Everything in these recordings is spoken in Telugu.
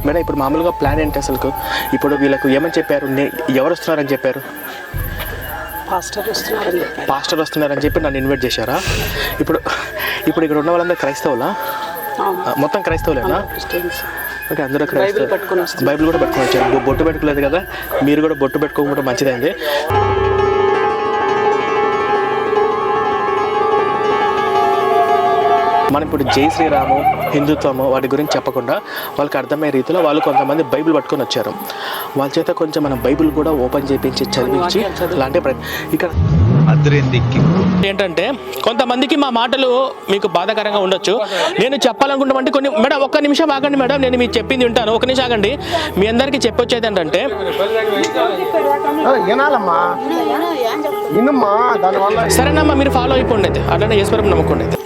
మేడం ఇప్పుడు మామూలుగా ప్లాన్ ఏంటి అసలు? ఇప్పుడు వీళ్ళకు ఏమని చెప్పారు, ఎవరు వస్తున్నారని చెప్పారు? పాస్టర్ వస్తున్నారని చెప్పి నన్ను ఇన్వైట్ చేశారా? ఇప్పుడు ఇక్కడ ఉన్న వాళ్ళందరూ క్రైస్తవులా? మొత్తం క్రైస్తవులేనా? ఓకే, అందరూ క్రైస్తవులు. బైబిల్ కూడా పెట్టుకొని వచ్చారు. బొట్టు పెట్టుకోలేదు కదా, మీరు కూడా బొట్టు పెట్టుకోకుండా మంచిదైంది. మనం ఇప్పుడు జై శ్రీరాము, హిందుత్వము వాటి గురించి చెప్పకుండా వాళ్ళకి అర్థమయ్యే రీతిలో వాళ్ళు కొంతమంది బైబిల్ పట్టుకొని వచ్చారు. వాళ్ళ చేత కొంచెం మనం బైబిల్ కూడా ఓపెన్ చేయించి చదివించి అలాంటి ఇక్కడ ఏంటంటే కొంతమందికి మా మాటలు మీకు బాధాకరంగా ఉండొచ్చు. నేను చెప్పాలనుకుంటామంటే కొన్ని మేడం ఒక్క నిమిషం ఆగండి మేడం, నేను మీకు చెప్పింది వింటాను. ఒక నిమిషం ఆగండి. మీ అందరికీ చెప్పొచ్చేది ఏంటంటే సరేనమ్మా, మీరు ఫాలో అయిపోండి అయితే, అట్లనే ఈశ్వరం నమ్ముకోండి అయితే.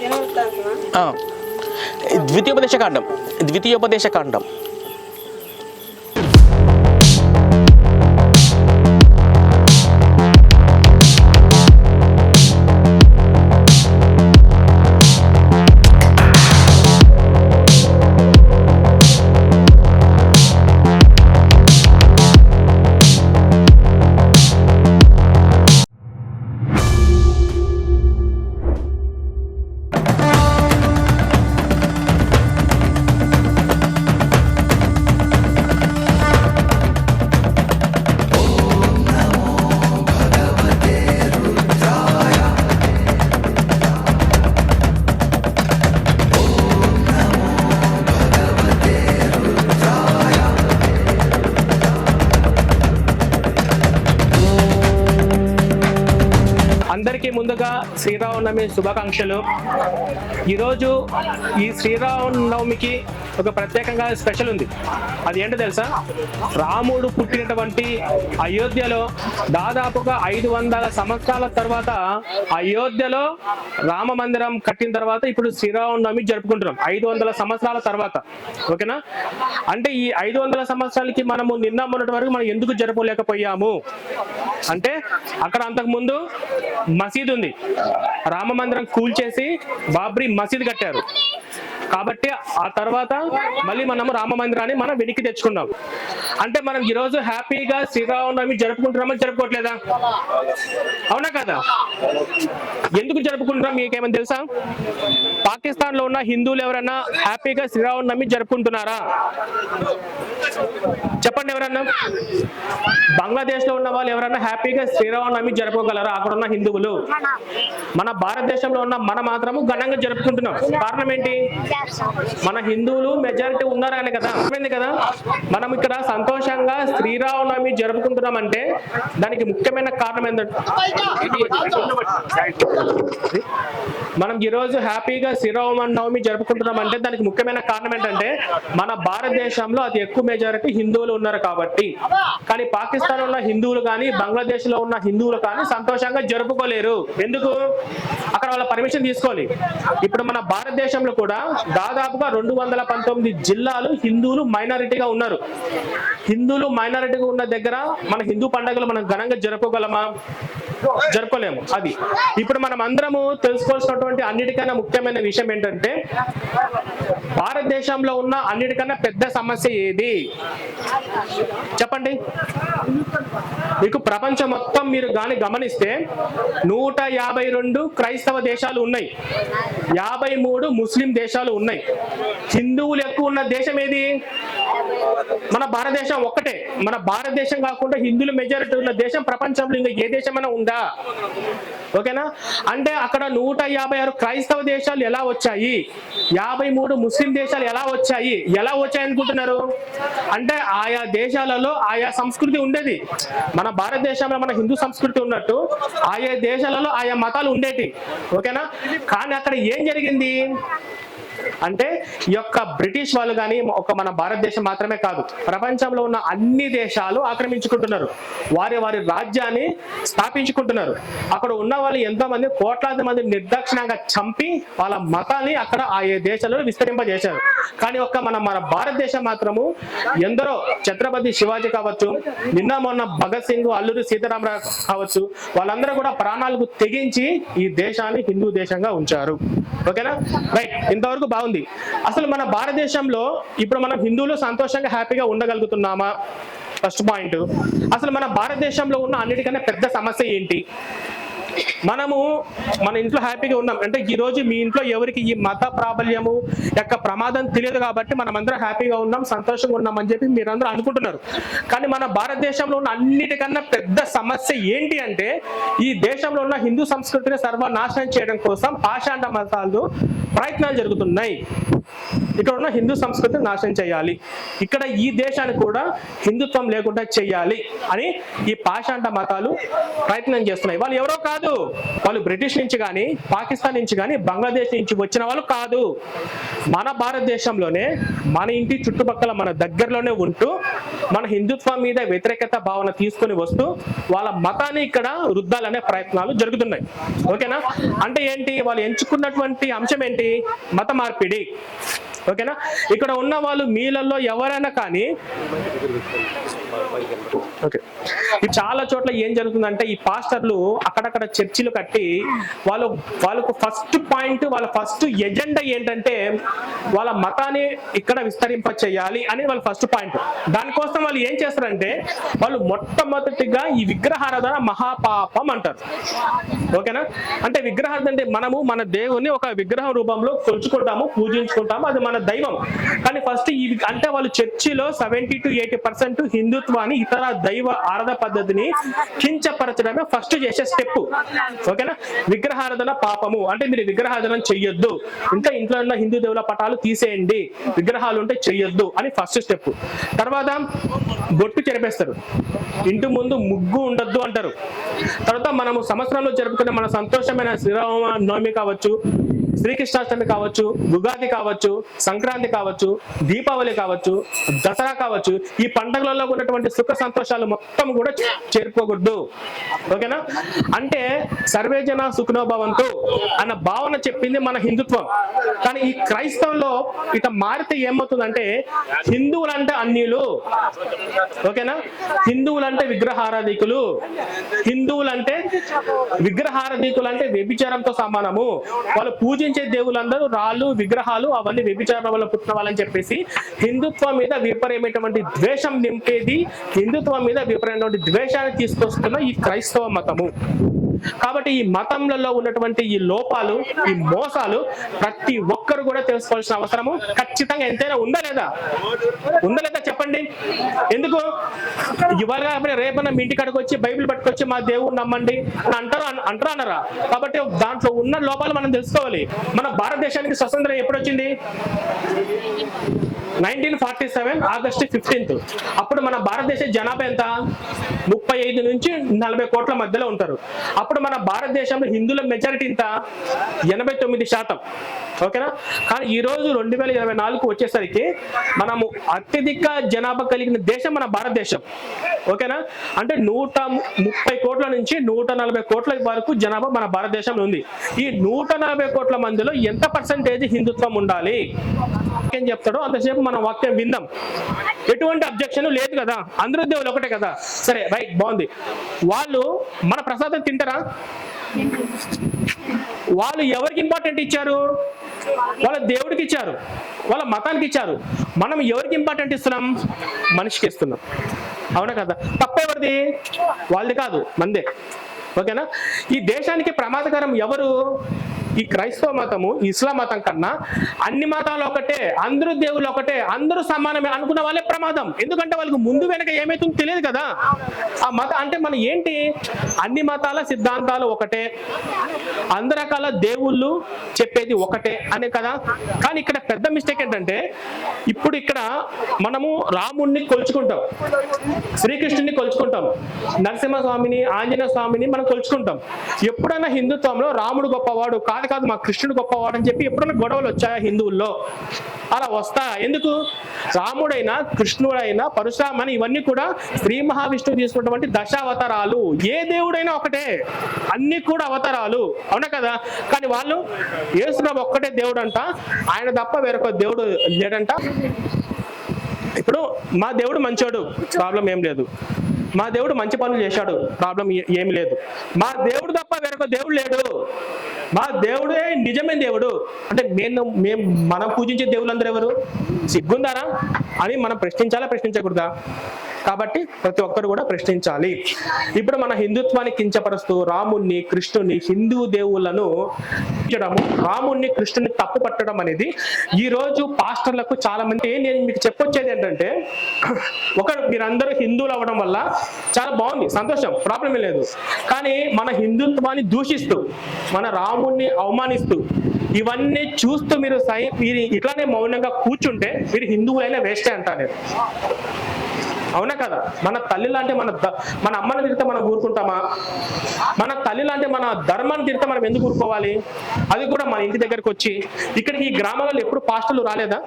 ద్వితీయోపదేశకాండం అందరికీ ముందుగా శ్రీరామనవమి శుభాకాంక్షలు. ఈరోజు ఈ శ్రీరామనవమికి ఒక ప్రత్యేకంగా స్పెషల్ ఉంది. అది ఏంటో తెలుసా? రాముడు పుట్టినటువంటి అయోధ్యలో దాదాపుగా 500 సంవత్సరాల తర్వాత అయోధ్యలో రామ మందిరం కట్టిన తర్వాత ఇప్పుడు శ్రీరామనవమి జరుపుకుంటున్నాం 500 సంవత్సరాల తర్వాత. ఓకేనా? అంటే ఈ 500 సంవత్సరాలకి మనము నిన్న మొన్నటి వరకు మనం ఎందుకు జరపలేకపోయాము అంటే అక్కడ అంతకు ముందు మసీద్ ఉంది. రామ మందిరం కూల్చేసి బాబ్రీ మసీద్ కట్టారు కాబట్టి ఆ తర్వాత మళ్ళీ మనము రామ మందిరాన్ని మనం వెనక్కి తెచ్చుకున్నాం. అంటే మనం ఈరోజు హ్యాపీగా శ్రీరామనవమి జరుపుకుంటున్నామని జరుపుకోవట్లేదా? అవునా కదా? ఎందుకు జరుపుకుంటున్నాం మీకేమైనా తెలుసా? పాకిస్తాన్ లో ఉన్న హిందువులు ఎవరైనా హ్యాపీగా శ్రీరామనవమి జరుపుకుంటున్నారా? చెప్పండి ఎవరన్నా. బంగ్లాదేశ్ లో ఉన్న వాళ్ళు ఎవరైనా హ్యాపీగా శ్రీరామనవమి జరుపుకోగలరా? అక్కడ ఉన్న హిందువులు. మన భారతదేశంలో ఉన్న మనం మాత్రము ఘనంగా జరుపుకుంటున్నాం. కారణం ఏంటి? మన హిందువులు మెజారిటీ ఉన్నారని కదా. కదా మనం ఇక్కడ సంతోషంగా శ్రీరామనవమి జరుపుకుంటున్నాం అంటే దానికి ముఖ్యమైన కారణం ఏంటంటే మనం ఈరోజు హ్యాపీగా శ్రీరామనవమి జరుపుకుంటున్నాం అంటే దానికి ముఖ్యమైన కారణం ఏంటంటే మన భారతదేశంలో అతి ఎక్కువ మెజారిటీ హిందువులు ఉన్నారు కాబట్టి. కానీ పాకిస్తాన్ లో ఉన్న హిందువులు కానీ బంగ్లాదేశ్ లో ఉన్న హిందువులు కానీ సంతోషంగా జరుపుకోలేరు. ఎందుకు? అక్కడ వాళ్ళ పర్మిషన్ తీసుకోవాలి. ఇప్పుడు మన భారతదేశంలో కూడా దాదాపుగా 219 జిల్లాలు హిందువులు మైనారిటీగా ఉన్నారు. హిందువులు మైనారిటీగా ఉన్న దగ్గర మన హిందూ పండుగలు మనం ఘనంగా జరుపుకోగలమా? జరుపుకోలేము. అది ఇప్పుడు మనం అందరము తెలుసుకోవాల్సినటువంటి అన్నిటికన్నా ముఖ్యమైన విషయం ఏంటంటే భారతదేశంలో ఉన్న అన్నిటికన్నా పెద్ద సమస్య ఏది చెప్పండి. మీకు ప్రపంచం మొత్తం మీరు గాని గమనిస్తే 152 క్రైస్తవ దేశాలు ఉన్నాయి, 53 ముస్లిం దేశాలు ఉన్నాయి. హిందువులు ఎక్కువ ఉన్న దేశం ఏది? మన భారతదేశం ఒక్కటే. మన భారతదేశం కాకుండా హిందువులు మెజారిటీ ఉన్న దేశం ప్రపంచంలో ఇంకా ఏ దేశమైనా ఉందా? ఓకేనా? అంటే అక్కడ 156 క్రైస్తవ దేశాలు ఎలా వచ్చాయి, 53 ముస్లిం దేశాలు ఎలా వచ్చాయి అనుకుంటున్నారు? అంటే ఆయా దేశాలలో ఆయా సంస్కృతి ఉండేది. మన భారతదేశంలో మన హిందూ సంస్కృతి ఉన్నట్టు ఆయా దేశాలలో ఆయా మతాలు ఉండేటి. ఓకేనా? కానీ అక్కడ ఏం జరిగింది అంటే ఈ యొక్క బ్రిటిష్ వాళ్ళు కానీ ఒక మన భారతదేశం మాత్రమే కాదు ప్రపంచంలో ఉన్న అన్ని దేశాలు ఆక్రమించుకుంటున్నారు. వారి రాజ్యాన్ని స్థాపించుకుంటున్నారు. అక్కడ ఉన్న వాళ్ళు ఎంతో మంది కోట్లాది మంది నిర్దాక్షిణ్యంగా చంపి వాళ్ళ మతాన్ని అక్కడ ఆయా దేశాలలో విస్తరింపజేశారు. కానీ మన భారతదేశం మాత్రము ఎందరో ఛత్రపతి శివాజీ కావచ్చు, నిన్న మొన్న భగత్ సింగ్, అల్లూరి సీతారామరావు కావచ్చు, వాళ్ళందరూ కూడా ప్రాణాలకు తెగించి ఈ దేశాన్ని హిందూ దేశంగా ఉంచారు. ఓకేనా? రైట్. ఇంతవరకు ఎందుకు బాగుంది. అసలు మన భారతదేశంలో ఇప్పుడు మనం హిందువులు సంతోషంగా హ్యాపీగా ఉండగలుగుతున్నామా? First point. అసలు మన భారతదేశంలో ఉన్న అన్నిటికన్నా పెద్ద సమస్య ఏంటి? మనము మన ఇంట్లో హ్యాపీగా ఉన్నాం అంటే ఈ రోజు మీ ఇంట్లో ఎవరికి ఈ మత ప్రాబల్యము యొక్క ప్రమాదం తెలియదు కాబట్టి మనం అందరం హ్యాపీగా ఉన్నాం, సంతోషంగా ఉన్నాం అని చెప్పి మీరందరూ అనుకుంటున్నారు. కానీ మన భారతదేశంలో ఉన్న అన్నిటికన్నా పెద్ద సమస్య ఏంటి అంటే ఈ దేశంలో ఉన్న హిందూ సంస్కృతిని సర్వనాశనం చేయడం కోసం పాషాండ మతాలు ప్రయత్నాలు జరుగుతున్నాయి. ఇక్కడ ఉన్న హిందూ సంస్కృతిని నాశనం చేయాలి, ఇక్కడ ఈ దేశాన్ని కూడా హిందుత్వం లేకుండా చేయాలి అని ఈ పాషాండ మతాలు ప్రయత్నం చేస్తున్నాయి. వాళ్ళు ఎవరో కాదు, వాళ్ళు బ్రిటిష్ నుంచి కానీ పాకిస్తాన్ నుంచి కానీ బంగ్లాదేశ్ నుంచి వచ్చిన వాళ్ళు కాదు. మన భారతదేశంలోనే మన ఇంటి చుట్టుపక్కల మన దగ్గరలోనే ఉంటూ మన హిందుత్వం మీద వ్యతిరేకత భావన తీసుకొని వస్తూ వాళ్ళ మతాన్ని ఇక్కడ రుద్దాలనే ప్రయత్నాలు జరుగుతున్నాయి. ఓకేనా? అంటే ఏంటి? వాళ్ళు ఎంచుకున్నటువంటి అంశం ఏంటి? మత మార్పిడి. ఓకేనా? ఇక్కడ ఉన్న వాళ్ళు మీలలో ఎవరైనా కానీ ఓకే, చాలా చోట్ల ఏం జరుగుతుందంటే ఈ పాస్టర్లు అక్కడక్కడ చర్చిలు కట్టి వాళ్ళకు ఫస్ట్ పాయింట్, వాళ్ళ ఫస్ట్ ఎజెండా ఏంటంటే వాళ్ళ మతాన్ని ఇక్కడ విస్తరింప చేయాలి అని వాళ్ళ ఫస్ట్ పాయింట్. దానికోసం వాళ్ళు ఏం చేస్తారంటే వాళ్ళు మొట్టమొదటిగా ఈ విగ్రహారాధన మహాపాపం అంటారు. ఓకేనా? అంటే విగ్రహారాధన అంటే మనము మన దేవుని ఒక విగ్రహం రూపంలో కొలుచుకుంటాము, పూజించుకుంటాము, అది మన దైవం. కానీ ఫస్ట్ ఈ అంటే వాళ్ళు చర్చిలో 70 to 80% హిందుత్వాన్ని ఇతర దైవ ఆరాధన పద్ధతిని కించపరచడమే ఫస్ట్ చేసే స్టెప్. ఓకేనా? విగ్రహారాధన పాపము అంటే మీరు విగ్రహారాధన చెయ్యొద్దు, ఇంకా ఇంట్లో ఉన్న హిందూ దేవుల పటాలు తీసేయండి, విగ్రహాలు ఉంటే చెయ్యొద్దు అని ఫస్ట్ స్టెప్. తర్వాత బొట్టు చెరిపేస్తారు, ఇంటి ముందు ముగ్గు ఉండొద్దు అంటారు. తర్వాత మనము సంవత్సరంలో జరుపుకునే మన సంతోషమైన శ్రీరామ నవమి కావచ్చు, శ్రీకృష్ణాష్టమి కావచ్చు, ఉగాది కావచ్చు, సంక్రాంతి కావచ్చు, దీపావళి కావచ్చు, దసరా కావచ్చు, ఈ పండుగలలో ఉన్నటువంటి సుఖ సంతోషాలు మొత్తం కూడా చేరుకోకూడదు. ఓకేనా? అంటే సర్వే జన సుఖనోభవంతో అన్న భావన చెప్పింది మన హిందుత్వం. కానీ ఈ క్రైస్తవంలో ఇట మారితే ఏమవుతుందంటే హిందువులంటే అన్యులు. ఓకేనా? హిందువులంటే విగ్రహారాధికులు, హిందువులంటే విగ్రహారాధికులు అంటే వ్యభిచారంతో సమానము, వాళ్ళు పూజించే దేవులందరూ రాళ్ళు విగ్రహాలు అవన్నీ వ్యభిచారం వల్ల పుట్టిన వాళ్ళని చెప్పేసి హిందుత్వం మీద విపరీతమైనటువంటి ద్వేషం నింపేది, హిందుత్వం మీద విపరీతమైనటువంటి ద్వేషాన్ని తీసుకొస్తున్న ఈ క్రైస్తవ మతము. కాబట్టి ఈ మతంలో ఉన్నటువంటి ఈ లోపాలు, ఈ మోసాలు ప్రతి ఒక్కరు కూడా తెలుసుకోవాల్సిన అవసరము ఖచ్చితంగా ఎంతైనా ఉందా లేదా? ఉందా లేదా చెప్పండి. ఎందుకు ఇవాళ రేపన్నా మీ ఇంటికాడికి వచ్చి బైబిల్ పట్టుకొచ్చి మా దేవుడు నమ్మండి అని అంటారా అన్నారా? కాబట్టి దాంట్లో ఉన్న లోపాలు మనం తెలుసుకోవాలి. మన భారతదేశానికి స్వతంత్రం ఎప్పుడు వచ్చింది? 1947 ఆగస్టు 15. అప్పుడు మన భారతదేశ జనాభా ఎంత? 35 నుంచి 40 కోట్ల మధ్యలో ఉంటారు. అప్పుడు మన భారతదేశంలో హిందువుల మెజారిటీ ఎంత? 89%. ఓకేనా? కానీ ఈ రోజు 2024 వచ్చేసరికి మనము అత్యధిక జనాభా కలిగిన దేశం మన భారతదేశం. ఓకేనా? అంటే 130 కోట్ల నుంచి 140 కోట్ల వరకు జనాభా మన భారతదేశంలో ఉంది. ఈ 140 కోట్ల మందిలో ఎంత పర్సెంటేజ్ హిందుత్వం ఉండాలి? ఏం చెప్తాడో అంతసేపు మనం వాక్యం విందాం. ఎటువంటి అబ్జెక్షన్ లేదు కదా, అందరూ దేవుళ్ళు ఒకటే కదా. సరే, రైట్, బాగుంది. వాళ్ళు మన ప్రసాదం తింటారా? వాళ్ళు ఎవరికి ఇంపార్టెంట్ ఇచ్చారు? వాళ్ళ దేవుడికి ఇచ్చారు, వాళ్ళ మతానికి ఇచ్చారు. మనం ఎవరికి ఇంపార్టెంట్ ఇస్తున్నాం? మనిషికి ఇస్తున్నాం. అవునా కదా? తప్పెవరిది? వాళ్ళది కాదు, మందే. ఓకేనా? ఈ దేశానికి ప్రమాదకరం ఎవరు? ఈ క్రైస్తవ మతము, ఇస్లాం మతం కన్నా అన్ని మతాలు ఒకటే, అందరూ దేవుళ్ళు ఒకటే, అందరూ సమానమే అనుకున్న వాళ్ళే ప్రమాదం. ఎందుకంటే వాళ్ళకి ముందు వెనక ఏమైతుందో తెలియదు కదా. ఆ మత అంటే మన ఏంటి? అన్ని మతాల సిద్ధాంతాలు ఒకటే, అందరి రకాల దేవుళ్ళు చెప్పేది ఒకటే అనే కదా. కానీ ఇక్కడ పెద్ద మిస్టేక్ ఏంటంటే ఇప్పుడు ఇక్కడ మనము రాముణ్ణి కొలుచుకుంటాం, శ్రీకృష్ణుని కొలుచుకుంటాం, నరసింహస్వామిని, ఆంజనేయ స్వామిని మనం కొలుచుకుంటాం. ఎప్పుడైనా హిందుత్వంలో రాముడు గొప్పవాడు కాదు, మా కృష్ణుడు గొప్పవాడు అని చెప్పి ఎప్పుడైనా గొడవలు వచ్చాయా హిందువుల్లో? అలా వస్తా. ఎందుకు? రాముడైనా, కృష్ణుడైనా, పరశురామని ఇవన్నీ కూడా శ్రీ మహావిష్ణువు తీసుకున్నటువంటి దశావతారాలు. ఏ దేవుడైనా ఒకటే, అన్ని కూడా అవతారాలు. అవునా కదా? కానీ వాళ్ళు యేసుప్రభు ఒక్కటే దేవుడు అంట, ఆయన తప్ప వేరొక దేవుడు లేడంట. ఇప్పుడు మా దేవుడు మంచోడు, ప్రాబ్లం ఏం లేదు. మా దేవుడు మంచి పనులు చేశాడు, ప్రాబ్లం ఏమి లేదు. మా దేవుడు తప్ప వేరొక దేవుడు లేడు. మా దేవుడే నిజమైన దేవుడు అంటే మేము మనం పూజించే దేవుళ్ళందరూ ఎవరు? సిగ్గుందారా అని మనం ప్రశ్నించకూడదా? కాబట్టి ప్రతి ఒక్కరు కూడా ప్రశ్నించాలి. ఇప్పుడు మన హిందుత్వాన్ని కించపరుస్తూ రాముణ్ణి, కృష్ణుని, హిందూ దేవుళ్ళను రాముణ్ణి, కృష్ణుని తప్పు పట్టడం అనేది ఈ రోజు పాస్టర్లకు చాలా మంది. నేను మీకు చెప్పొచ్చేది ఏంటంటే, మీరందరూ హిందువులు అవ్వడం వల్ల చాలా బాగుంది, సంతోషం, ప్రాబ్లమే లేదు. కానీ మన హిందుత్వాన్ని దూషిస్తూ, మన రాముణ్ణి అవమానిస్తూ, ఇవన్నీ చూస్తూ మీరు ఇట్లానే మౌనంగా కూర్చుంటే మీరు హిందువులైనా వేస్టే అంటారు. అవునా కదా? మన తల్లి లాంటి మన అమ్మని తిరిగితే మనం ఊరుకుంటామా? మన తల్లి లాంటి మన ధర్మాన్ని తిరిగితే మనం ఎందుకు ఊరుకోవాలి? అది కూడా మన ఇంటి దగ్గరకు వచ్చి, ఇక్కడికి ఈ గ్రామాలలో ఎప్పుడు పాస్టర్లు రాలేదా?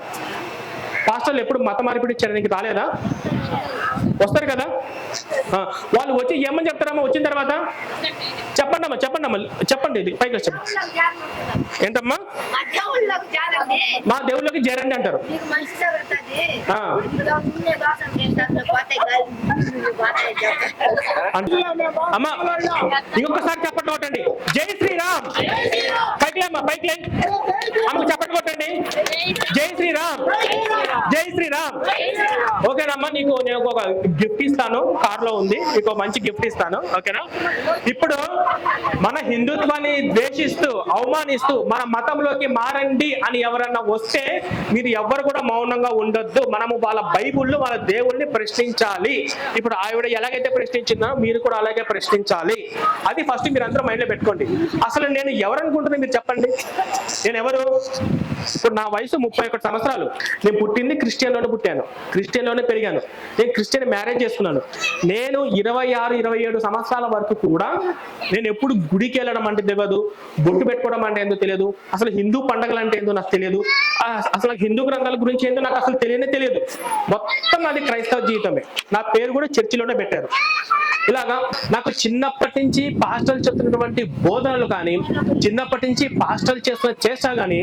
పాస్టర్లు ఎప్పుడు మత మార్పిడి చేయడానికి రాలేదా? వస్తారు కదా. వాళ్ళు వచ్చి ఏమని చెప్తారమ్మా వచ్చిన తర్వాత? చెప్పండి ఇది పైకి చెప్పండి. ఏంటమ్మా? మా దేవుళ్ళకి చేరండి అంటారు. అమ్మా ఇంకొకసారి చెప్పండి కొట్టండి, జై శ్రీరామ్. పైకి అమ్మా, పైకి అమ్మ చెప్పండి కొట్టండి, జై శ్రీరామ్, జై శ్రీరామ్. ఓకేనమ్మా, నీకు నేను ఒక గిఫ్ట్ ఇస్తాను, కార్లో ఉంది, నీకు మంచి గిఫ్ట్ ఇస్తాను. ఓకేనా? ఇప్పుడు మన హిందుత్వాన్ని ద్వేషిస్తూ, అవమానిస్తూ మన మతంలోకి మారండి అని ఎవరన్నా వస్తే మీరు ఎవ్వరు కూడా మౌనంగా ఉండొద్దు. మనము వాళ్ళ బైబుల్, వాళ్ళ దేవుళ్ళని ప్రశ్నించాలి. ఇప్పుడు ఆవిడ ఎలాగైతే ప్రశ్నించిందో మీరు కూడా అలాగే ప్రశ్నించాలి. అది ఫస్ట్ మీరు అందరూ మైండ్లో పెట్టుకోండి. అసలు నేను ఎవరనుకుంటున్నా మీరు చెప్పండి, నేను ఎవరు? ఇప్పుడు నా వయసు 31 సంవత్సరాలు. నేను పుట్టింది క్రిస్టియన్లోనే పుట్టాను, క్రిస్టియన్లోనే పెరిగాను. నేను క్రిస్టియన్ మ్యారేజ్ చేసుకున్నాను. నేను 26-27 సంవత్సరాల వరకు కూడా నేను ఎప్పుడు గుడికి వెళ్ళడం అంటే తెలియదు, బొట్టు పెట్టుకోవడం అంటే ఏందో తెలియదు, అసలు హిందూ పండుగలు అంటే ఏందో నాకు తెలియదు, అసలు హిందూ గ్రంథాల గురించి ఏందో నాకు అసలు తెలియదు. మొత్తం అది క్రైస్తవ జీవితమే. నా పేరు కూడా చర్చిలోనే పెట్టారు. ఇలాగా నాకు చిన్నప్పటి నుంచి పాస్టర్లు చెప్తున్నటువంటి బోధనలు కానీ, చిన్నప్పటి నుంచి పాస్టర్లు చేస్తున్న చేస్తా కానీ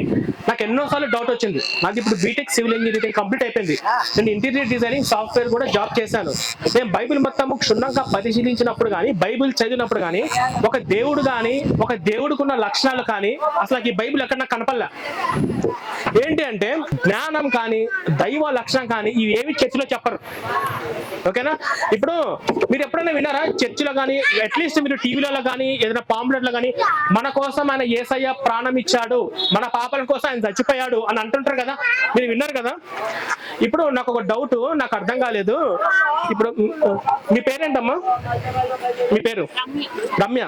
నాకు ఎన్నోసార్లు డౌట్ వచ్చింది. నాకు ఇప్పుడు బీటెక్ సివిల్ ఇంజనీరింగ్ కంప్లీట్ అయిపోయింది. నేను ఇంటీరియర్ డిజైనింగ్ సాఫ్ట్వేర్ కూడా జాబ్ చేశాను. నేను బైబిల్ మొత్తం క్షుణ్ణంగా పరిశీలించినప్పుడు కానీ, బైబిల్ చదివినప్పుడు కానీ, ఒక దేవుడు కానీ, ఒక దేవుడికి ఉన్న లక్షణాలు కానీ అసలు ఈ బైబిల్ ఎక్కడ నాకు కనపడలే. ఏంటి అంటే జ్ఞానం కానీ, దైవ లక్షణం కానీ ఇవి ఏవి చర్చిలో చెప్పరు. ఓకేనా? ఇప్పుడు మీరు ఎప్పుడైనా విన్నారా చర్చిలో కానీ, అట్లీస్ట్ మీరు టీవీలలో కానీ, ఏదైనా పాంప్లెట్లో కానీ, మన కోసం ఆయన యేసయ్య ప్రాణం ఇచ్చాడు, మన పాపల కోసం ఆయన చచ్చిపోయాడు అని అంటుంటారు కదా? మీరు విన్నారు కదా? ఇప్పుడు నాకు ఒక డౌట్, నాకు అర్థం కాలేదు. ఇప్పుడు మీ పేరేంటమ్మా? మీ పేరు? రమ్య.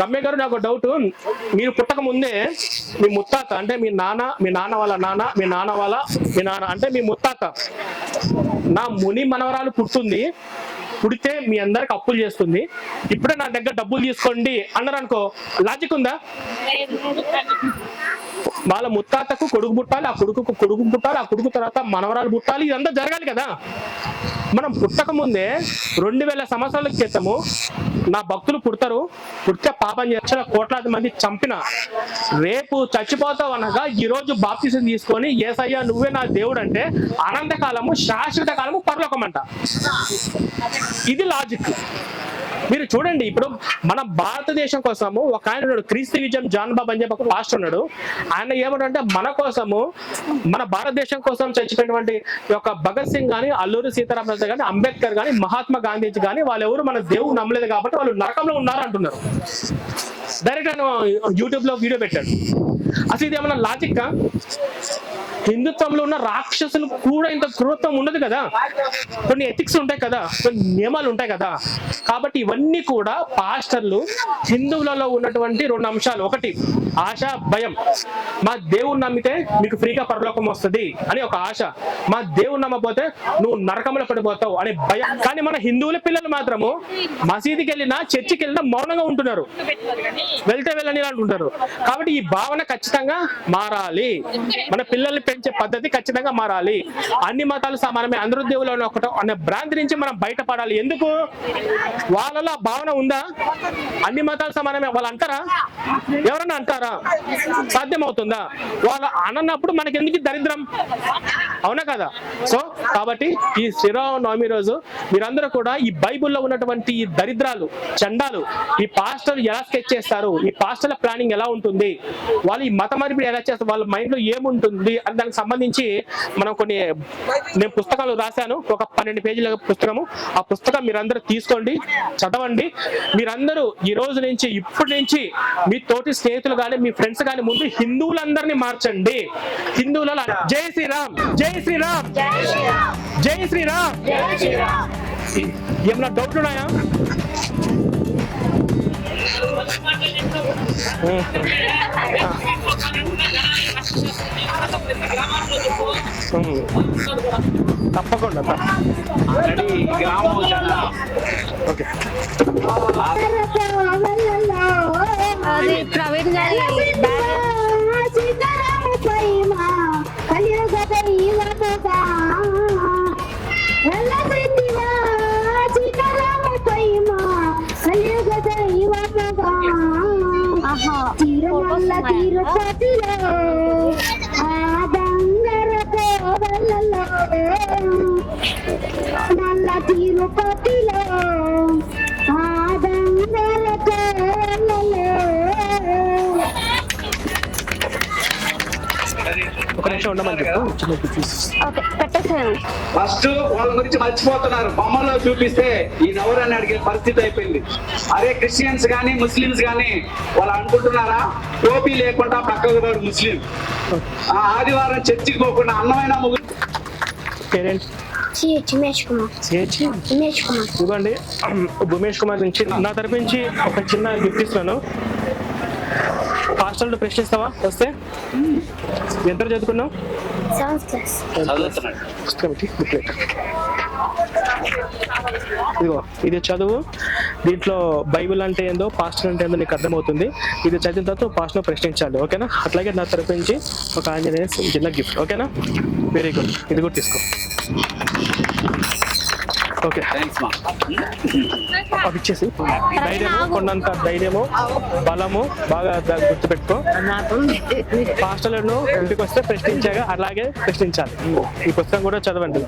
రమ్య గారు, నాకు డౌట్, మీరు పుట్టక ముందే మీ ముత్తాత అంటే మీ నాన్న వాళ్ళ నాన్న, మీ నాన్న అంటే మీ ముత్తాత నా ముని మనవరాలు పుడితే మీ అందరికి అప్పులు చేస్తుంది, ఇప్పుడే నా దగ్గర డబ్బులు తీసుకోండి అన్నారు అనుకో, లాజిక్ ఉందా? వాళ్ళ ముత్తాతకు కొడుకు పుట్టాలి, ఆ కొడుకు పుట్టాలి, ఆ కొడుకు తర్వాత మనవరాలు పుట్టాలి, ఇదంతా జరగాలి కదా. మనం పుట్టక ముందే 2000 సంవత్సరాల క్రితము నా భక్తులు పుడితే పాపం చేసిన కోట్లాది మంది చంపిన, రేపు చచ్చిపోతావు అనగా ఈ రోజు బాప్తిసం తీసుకొని యేసయ్య నువ్వే నా దేవుడు అంటే అనంతకాలము, శాశ్వత కాలము, పరలోకం అంట. ఇది లాజిక్. మీరు చూడండి, ఇప్పుడు మన భారతదేశం కోసము ఒక ఆయన ఉన్నాడు, క్రీస్తు విజయం జాన్ బాబు అని చెప్పి ఒక పాస్టర్ ఉన్నాడు. ఆయన ఏమంటే మన కోసము, మన భారతదేశం కోసం చచ్చిపోయినటువంటి ఒక భగత్ సింగ్ కానీ, అల్లూరి సీతారామరాజు కానీ, అంబేద్కర్ కానీ, మహాత్మా గాంధీజీ కానీ వాళ్ళు ఎవరు మన దేవుడు నమ్మలేదు కాబట్టి వాళ్ళు నరకంలో ఉన్నారు అంటున్నారు. డైరెక్ట్ ఆయన యూట్యూబ్ లో వీడియో పెట్టాడు. అసలు ఇది ఏమన్నా లాజిక్కా? హిందుత్వంలో ఉన్న రాక్షసులు కూడా ఇంత క్రూరత్వం ఉండదు కదా, కొన్ని ఎథిక్స్ ఉంటాయి కదా, కొన్ని నియమాలు ఉంటాయి కదా. కాబట్టి ఇవన్నీ కూడా పాస్టర్లు హిందువులలో ఉన్నటువంటి 2 అంశాలు. ఒకటి ఆశ, భయం. మా దేవుడు నమ్మితే మీకు ఫ్రీగా పరలోకం వస్తుంది అని ఒక ఆశ, మా దేవుడు నమ్మకపోతే నువ్వు నరకంలో పడిపోతావు అనే భయం. కానీ మన హిందువుల పిల్లలు మాత్రము మసీదుకి వెళ్ళినా, చర్చికి వెళ్ళినా మౌనంగా ఉంటున్నారు, వెళ్తే వెళ్ళని అంటుంటారు. కాబట్టి ఈ భావన ఖచ్చితంగా ఖచ్చితంగా మారాలి. మన పిల్లల్ని పెంచే పద్ధతి ఖచ్చితంగా మారాలి. అన్ని మతాలు సమానమే, అందరూ దేవుళ్ళు ఒకటో అనే భ్రాంతి నుంచి మనం బయటపడాలి. ఎందుకు? వాళ్ళలో భావన ఉందా? అన్ని మతాలు సమానమే వాళ్ళు అంటారా? ఎవరన్నా అంటారా? సాధ్యమవుతుందా? వాళ్ళు అనన్నప్పుడు మనకి ఎందుకు దరిద్రం? అవునా కదా? సో కాబట్టి ఈ శ్రీరామనవమి రోజు మీరందరూ కూడా ఈ బైబుల్లో ఉన్నటువంటి ఈ దరిద్రాలు, చండాలు, ఈ పాస్టర్ ఎలా స్కెచ్ చేస్తారు, ఈ పాస్టర్ల ప్లానింగ్ ఎలా ఉంటుంది, వాళ్ళు ఈ మత మార్పిడి ఎలా చేస్తారు, వాళ్ళ మైండ్ లో ఏముంటుంది అని దానికి సంబంధించి మనం నేను పుస్తకాలు రాశాను. ఒక 12 పేజీల పుస్తకము. ఆ పుస్తకం మీరందరూ తీసుకోండి, చదవండి. మీరందరూ ఈ రోజు నుంచి ఇప్పటి నుంచి మీ తోటి స్నేహితులు కానీ మీ ఫ్రెండ్స్ కానీ ముందు హిందువులందరినీ మార్చండి. హిందువులలో జై శ్రీరామ్, జై శ్రీరామ్, జై శ్రీరామ్. ఏమన్నా డౌట్లు ఉన్నాయా? తప్పకుండా. ఓకే, అది ప్రవీణ్ గారి తిరుపతిలో ఒక నిమిషం ఉండమని చెప్పు. ఫస్ట్ వాళ్ళ గురించి మర్చిపోతున్నారు. బొమ్మలో చూపిస్తే ఈ ఎవరని అడిగే పరిస్థితి అయిపోయింది. అరే క్రిస్టియన్స్ గానీ ముస్లిమ్స్ గానీ వాళ్ళు అనుకుంటున్నారా టోపీ లేకుండా పక్కకు పోడు ముస్లిం, ఆదివారం చర్చికి పోకుండా అన్నమైన ఇవ్వండి. భూమేష్ కుమార్ నుంచి నా తరపు నుంచి ఒక చిన్న గిఫ్ట్ ఇస్తున్నాను. హాస్టల్ ప్రశ్నిస్తావా? వస్తే ఎంత చదువుకున్నావు? ఇదిగో ఇది చదువు. దీంట్లో బైబిల్ అంటే ఏందో, పాస్టర్ అంటే ఏందో నీకు అర్థమవుతుంది. ఇది చదివిన తర్వాత పాస్టర్ ప్రశ్నించాలి, ఓకేనా? అట్లాగే నా తరపు నుంచి ఒక ఆంజనేయ చిన్న గిఫ్ట్, ఓకేనా? Very good. ఇది కూడా తీసుకో. ఓకే, అవి ఇచ్చేసి ధైర్యము, కొన్నంత ధైర్యము, బలము బాగా గుర్తుపెట్టుకో. పాస్టర్లను ఇంటికి వస్తే ప్రశ్నించాగా అలాగే ప్రశ్నించాలి. ఈ పుస్తకం కూడా చదవండి.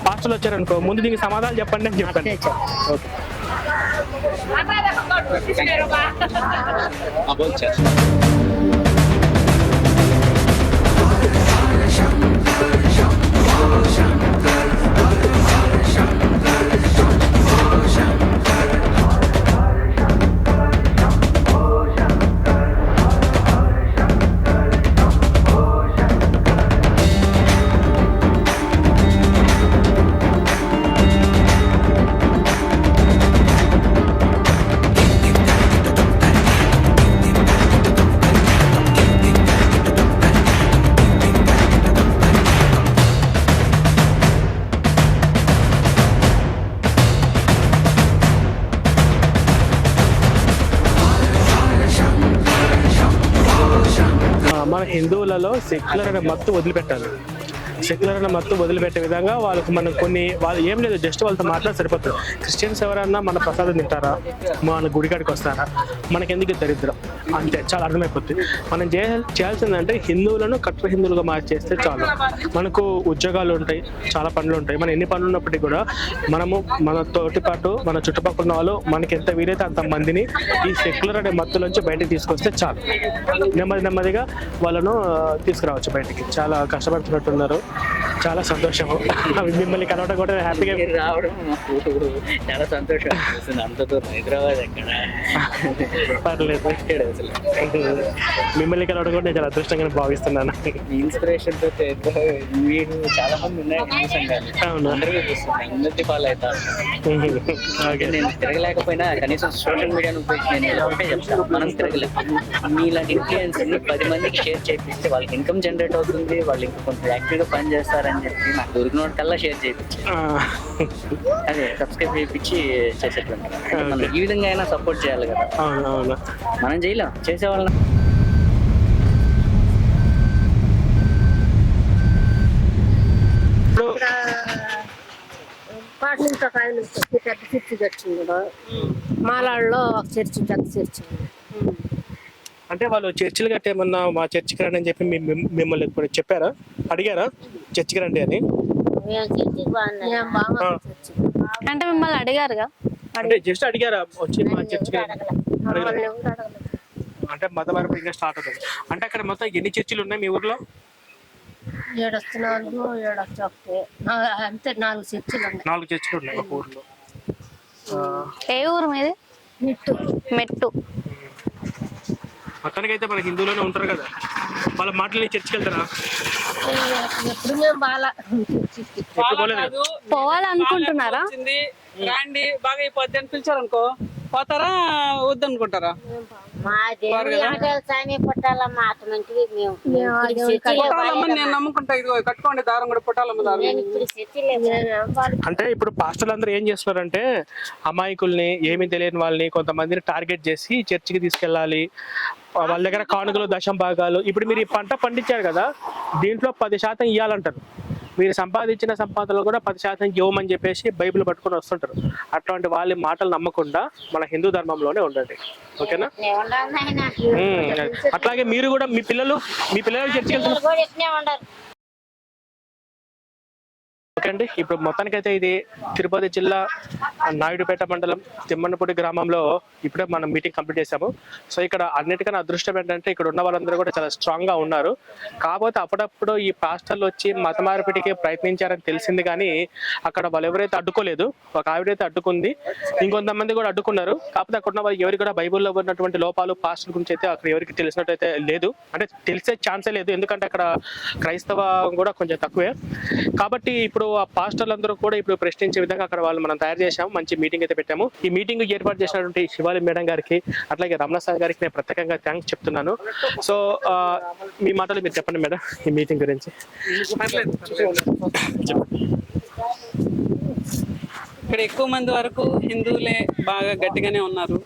పాస్టర్లు వచ్చారనుకో ముందు దీనికి సమాధానం చెప్పండి అని చెప్పండి. ఓకే, మన హిందువులలో సెక్యులర్ అనే మత్తు వదిలిపెట్టాలి. సెక్యులర్ అనే మత్తు వదిలిపెట్టే విధంగా వాళ్ళకు మనం వాళ్ళు ఏం లేదు, జస్ట్ వాళ్ళతో మాట్లాడి సరిపోతుంది. క్రిస్టియన్స్ ఎవరన్నా మన ప్రసాదం తింటారా, మన గుడికాడికి వస్తారా, మనకెందుకు దరిద్రం అంతే, చాలా అర్థమైపోతుంది. మనం చేయాల్సిందంటే హిందువులను కట్టర్ హిందువులుగా మార్చేస్తే చాలు. మనకు ఉద్యోగాలు ఉంటాయి, చాలా పనులు ఉంటాయి. మనం ఎన్ని పనులు ఉన్నప్పటికీ కూడా మనము మన తోటి పాటు మన చుట్టుపక్కల ఉన్న వాళ్ళు మనకి ఎంత వీలైతే అంత మందిని ఈ సెక్యులర్ అనే మత్తులోంచి బయటకు తీసుకొస్తే చాలు. నెమ్మదిగా వాళ్ళను తీసుకురావచ్చు బయటికి. చాలా కష్టపడుతున్నట్టున్నారు, చాలా సంతోషం. మిమ్మల్ని కలవడం కూడా హ్యాపీగా రావడం చాలా సంతోషం అనిపిస్తుంది. అంత దూరం హైదరాబాద్ ఎక్కడ పర్లేదు, మిమ్మల్ని కలవడం కూడా నేను చాలా అదృష్టంగా భావిస్తున్నాను. ఇన్స్పిరేషన్ తో మీరు చాలా మంది ఉన్నాయి, అందరికీ చూస్తున్నాను, ఉన్నతి ఫాలో అవుతాను. నేను తిరగలేకపోయినా కనీసం సోషల్ మీడియాను నేను ఒకటే చెప్తాను, మనం తిరగలేము. మీలాంటి ఇన్ఫ్లుయెన్స్ 10 మందికి షేర్ చేపిస్తే వాళ్ళకి ఇన్కమ్ జనరేట్ అవుతుంది, వాళ్ళు ఇంకా కొంచెం యాక్టివ్గా పని చేస్తారని చెప్పి నాకు దొరికిన కల్లా షేర్ చేయించి అదే సబ్స్క్రైబ్ చేయించి చేసేటువంటి మనం ఈ విధంగా అయినా సపోర్ట్ చేయాలి కదా. మనం చేయలేం, చేసేవాళ్ళం. అటు నుంచి ఒక ఆయన వచ్చి పెద్ద చర్చి కట్టిండు. మాలాడలో ఒక చర్చి పెద్ద చర్చి ఉంది. అంటే వాళ్ళు చర్చిలు కట్టేమన్నా మా చర్చికి రండి అని చెప్పి మిమ్మల్ని ఇప్పుడు చెప్పారా, అడిగారా చర్చికి రండి అని? మేము బాగా చర్చి అంటే మిమ్మల్ని అడిగారుగా? అంటే జస్ట్ అడిగారా వచ్చి మా చర్చికి రండి? మమ్మల్ని ఎవరు అడగలేదు. అంటే మత మార్పిడి ఇంకా స్టార్ట్ అవుతుంది. అంటే అక్కడ మొత్తం ఎన్ని చర్చిలు ఉన్నాయి మీ ఊర్లో? 7 ఒకటి అంతే 4 చర్చిలు ఉన్నాయి. 4 చర్చిలు ఉన్నాయి ఒక ఊర్లో. ఏ ఊరు మీది? మెట్టు. మొత్తానికి అయితే మన హిందువులోనే ఉంటారు కదా, వాళ్ళ మాటలు చర్చికి వెళ్తారా? ఎప్పుడు మేము బాగా ఎప్పుడు పోలేదు కదా? పోవాలనుకుంటున్నారా? రాండి బాగా అయిపోద్ది అని పిలిచారనుకో పోతారా వద్దనుకుంటారా? మా దేవుడు స్వామి పుట్టాలమ్మ అటువంటివి పుట్టాలమ్మని నేను నమ్ముకుంటా. ఇదిగో కట్టుకోండి దారం కూడా పుట్టాలమ్మ దారం. అంటే ఇప్పుడు పాస్టర్లు అందరూ ఏం చేస్తున్నారంటే అమాయకుల్ని, ఏమీ తెలియని వాళ్ళని కొంతమందిని టార్గెట్ చేసి చర్చికి తీసుకెళ్ళాలి, వాళ్ళ దగ్గర కానుకలు, దశం భాగాలు. ఇప్పుడు మీరు ఈ పంట పండించారు కదా, దీంట్లో 10% ఇవ్వాలంటారు. మీరు సంపాదించిన సంపాదనలు కూడా 10% ఇవ్వమని చెప్పేసి బైబిల్ పట్టుకొని వస్తుంటారు. అట్లాంటి వాళ్ళ మాటలు నమ్మకుండా మన హిందూ ధర్మంలోనే ఉండండి, ఓకేనా? అట్లాగే మీరు కూడా మీ పిల్లలు చర్చికి వెళ్తున్నారు. ఓకే అండి, ఇప్పుడు మొత్తానికైతే ఇది తిరుపతి జిల్లా నాయుడుపేట మండలం తిమ్మన్నపూడి గ్రామంలో ఇప్పుడే మనం మీటింగ్ కంప్లీట్ చేసాము. సో ఇక్కడ అన్నిటికన్నా అదృష్టం ఏంటంటే ఇక్కడ ఉన్న వాళ్ళందరూ కూడా చాలా స్ట్రాంగ్ గా ఉన్నారు. కాకపోతే అప్పుడప్పుడు ఈ పాస్టర్లు వచ్చి మత మార్పిడికి ప్రయత్నించారని తెలిసింది, కానీ అక్కడ వాళ్ళు ఎవరైతే అడ్డుకోలేదు. ఒక ఆవిడైతే అడ్డుకుంది, ఇంకొంతమంది కూడా అడ్డుకున్నారు. కాకపోతే అక్కడ ఉన్న వాళ్ళు ఎవరికి కూడా బైబుల్లో ఉన్నటువంటి లోపాలు పాస్టర్ గురించి అయితే అక్కడ ఎవరికి తెలిసినట్టయితే లేదు, అంటే తెలిసే ఛాన్సే లేదు. ఎందుకంటే అక్కడ క్రైస్తవం కూడా కొంచెం తక్కువే. కాబట్టి ఇప్పుడు ఆ పాస్టర్లందరూ కూడా ఇప్పుడు ప్రశ్నించే విధంగా అక్కడ వాళ్ళు మనం తయారు చేశాము. మంచి మీటింగ్ అయితే పెట్టాము. ఈ మీటింగ్ ఏర్పాటు చేసినటువంటి శివాలి మేడం గారికి, అట్లాగే రమణ సార్ గారికి నేను ప్రత్యేకంగా థ్యాంక్స్ చెప్తున్నాను. సో మీ మాటలు మీరు చెప్పండి మేడం ఈ మీటింగ్ గురించి. ఇక్కడ ఎక్కువ మంది వరకు హిందువులే బాగా గట్టిగానే ఉన్నారు.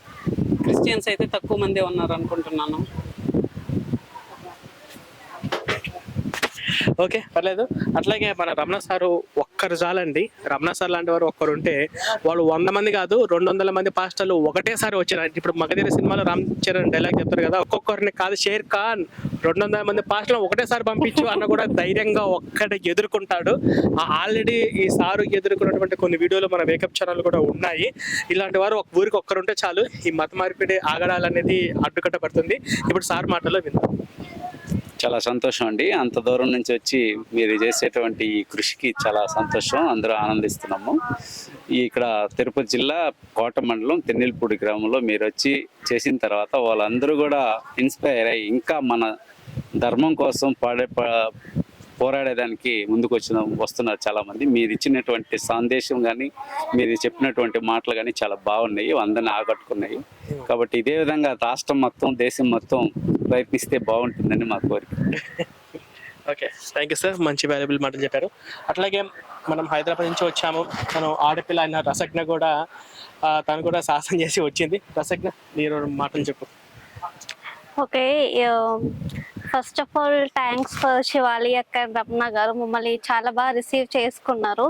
క్రిస్టియన్స్ అయితే తక్కువ మందే ఉన్నారు అనుకుంటున్నాను. ఓకే, పర్లేదు. అట్లాగే మన రమణ సారు ఒక్కరు చాలండి. రమణ సార్ లాంటి వారు ఒక్కరు ఉంటే వాళ్ళు 100 మంది కాదు 200 మంది పాస్టర్లు ఒకటేసారి వచ్చారు. ఇప్పుడు మగధీర సినిమాలో రామ్ చరణ్ డైలాగ్ చెప్తారు కదా, ఒక్కొక్కరిని కాదు షేర్ ఖాన్ 200 మంది పాస్టర్లు ఒకటేసారి పంపించు అన్న కూడా ధైర్యంగా ఒక్కడే ఎదుర్కొంటాడు. ఆల్రెడీ ఈ సారు ఎదుర్కొన్నటువంటి కొన్ని వీడియోలు మన వేకప్ ఛానల్ కూడా ఉన్నాయి. ఇలాంటి వారు ఒక ఊరికి ఒక్కరుంటే చాలు, ఈ మత మార్పిడి ఆగడాలనేది అడ్డుకట్టబడుతుంది. ఇప్పుడు సార్ మాటలో విందాం. చాలా సంతోషం అండి. అంత దూరం నుంచి వచ్చి మీరు చేసేటువంటి ఈ కృషికి చాలా సంతోషం, అందరూ ఆనందిస్తున్నాము. ఇక్కడ తిరుపతి జిల్లా కోట మండలం తెన్నిల్పూడి గ్రామంలో మీరు వచ్చి చేసిన తర్వాత వాళ్ళందరూ కూడా ఇన్స్పైర్ అయ్యి ఇంకా మన ధర్మం కోసం పోరాడేదానికి ముందుకు వస్తున్నారు చాలా మంది. మీరు ఇచ్చినటువంటి సందేశం కానీ మీరు చెప్పినటువంటి మాటలు కానీ చాలా బాగున్నాయి, అందరిని ఆకట్టుకున్నాయి. కాబట్టి ఇదే విధంగా రాష్ట్రం మొత్తం, దేశం మొత్తం ప్రయత్నిస్తే బాగుంటుందని మా కోరిక. ఓకే, థ్యాంక్ యూ సార్, మంచి వాల్యుబుల్ మాటలు చెప్పారు. అట్లాగే మనం హైదరాబాద్ నుంచి వచ్చాము. తను ఆడపిల్ల అయిన రసజ్ఞ కూడా తను కూడా సాహసం చేసి వచ్చింది. రసజ్ఞ, మీరు మాటలు చెప్పు. Okay, first of all thanks for Shivali అక్క అండ్ రమణ గారు, మమ్మల్ని చాలా బాగా రిసీవ్ చేసుకున్నారు.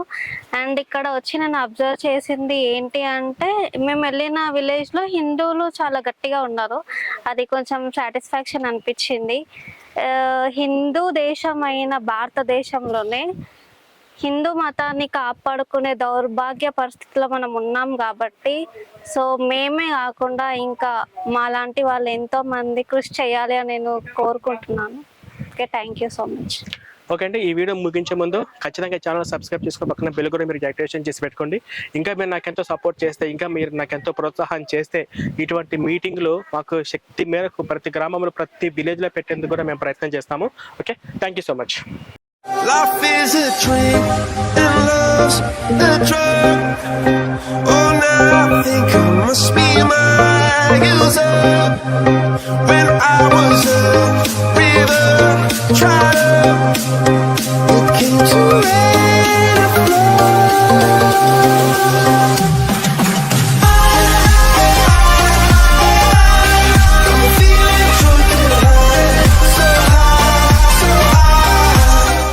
అండ్ ఇక్కడ వచ్చి నేను అబ్జర్వ్ చేసింది ఏంటి అంటే, మేము వెళ్ళిన విలేజ్లో హిందువులు చాలా గట్టిగా ఉన్నారు. అది కొంచెం సాటిస్ఫాక్షన్ అనిపించింది. హిందూ దేశమైన భారతదేశంలోనే హిందూ మతాన్ని కాపాడుకునే దౌర్భాగ్య పరిస్థితిలో మనం ఉన్నాం కాబట్టి, సో మేమే కాకుండా ఇంకా మాలాంటి వాళ్ళు ఎంతో మంది కృషి చేయాలి అని నేను కోరుకుంటున్నాను. Okay, thank you so much. Okay అండి, ఈ వీడియో ముగించే ముందు ఖచ్చితంగా ఛానల్ సబ్స్క్రైబ్ చేసుకుని పక్కన బెల్ కూడా మీరు యాక్టివేషన్ చేసి పెట్టుకోండి. ఇంకా మీరు నాకు ఎంతో సపోర్ట్ చేస్తే, ఇంకా మీరు నాకు ఎంతో ప్రోత్సాహం చేస్తే ఇటువంటి మీటింగ్లు మాకు శక్తి మేరకు ప్రతి గ్రామంలో, ప్రతి విలేజ్లో పెట్టేందుకు కూడా మేము ప్రయత్నం చేస్తాము. Okay, thank you so much. Life is a dream and love's a drug. Oh, now I think I must be my user. When I was a river, tried up, it came to end.